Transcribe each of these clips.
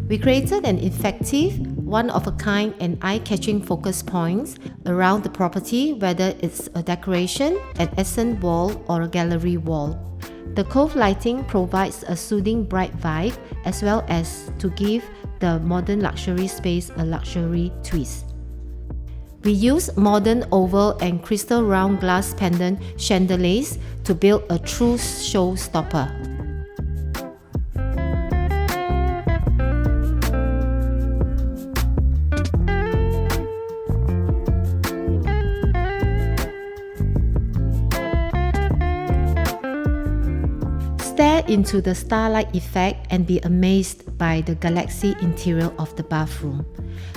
We created an effective, one-of-a-kind and eye-catching focus points around the property, whether it's a decoration, an accent wall, or a gallery wall. The cove lighting provides a soothing bright vibe as well as to give the modern luxury space a luxury twist. We use modern oval and crystal round glass pendant chandeliers to build a true showstopper. Stare into the starlight effect and be amazed by the galaxy interior of the bathroom.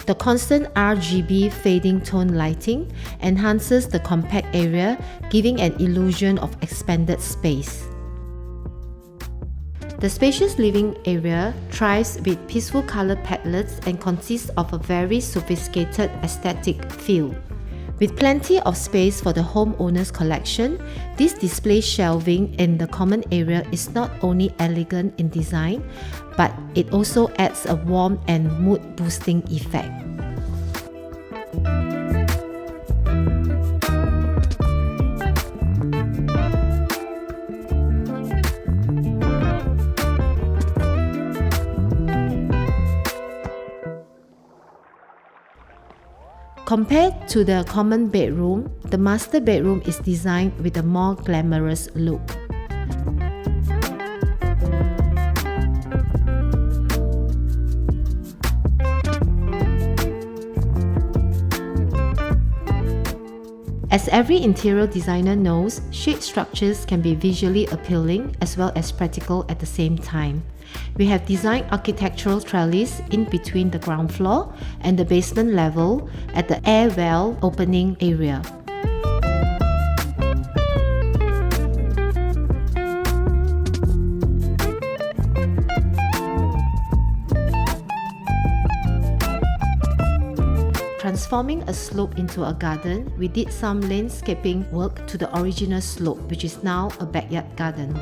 The constant RGB fading tone lighting enhances the compact area, giving an illusion of expanded space. The spacious living area thrives with peaceful colored palettes and consists of a very sophisticated aesthetic feel. With plenty of space for the homeowners collection, this display shelving in the common area is not only elegant in design, but it also adds a warm and mood-boosting effect. Compared to the common bedroom, the master bedroom is designed with a more glamorous look. As every interior designer knows, shade structures can be visually appealing as well as practical at the same time. We have designed architectural trellis in between the ground floor and the basement level at the air well opening area. Transforming a slope into a garden, we did some landscaping work to the original slope, which is now a backyard garden.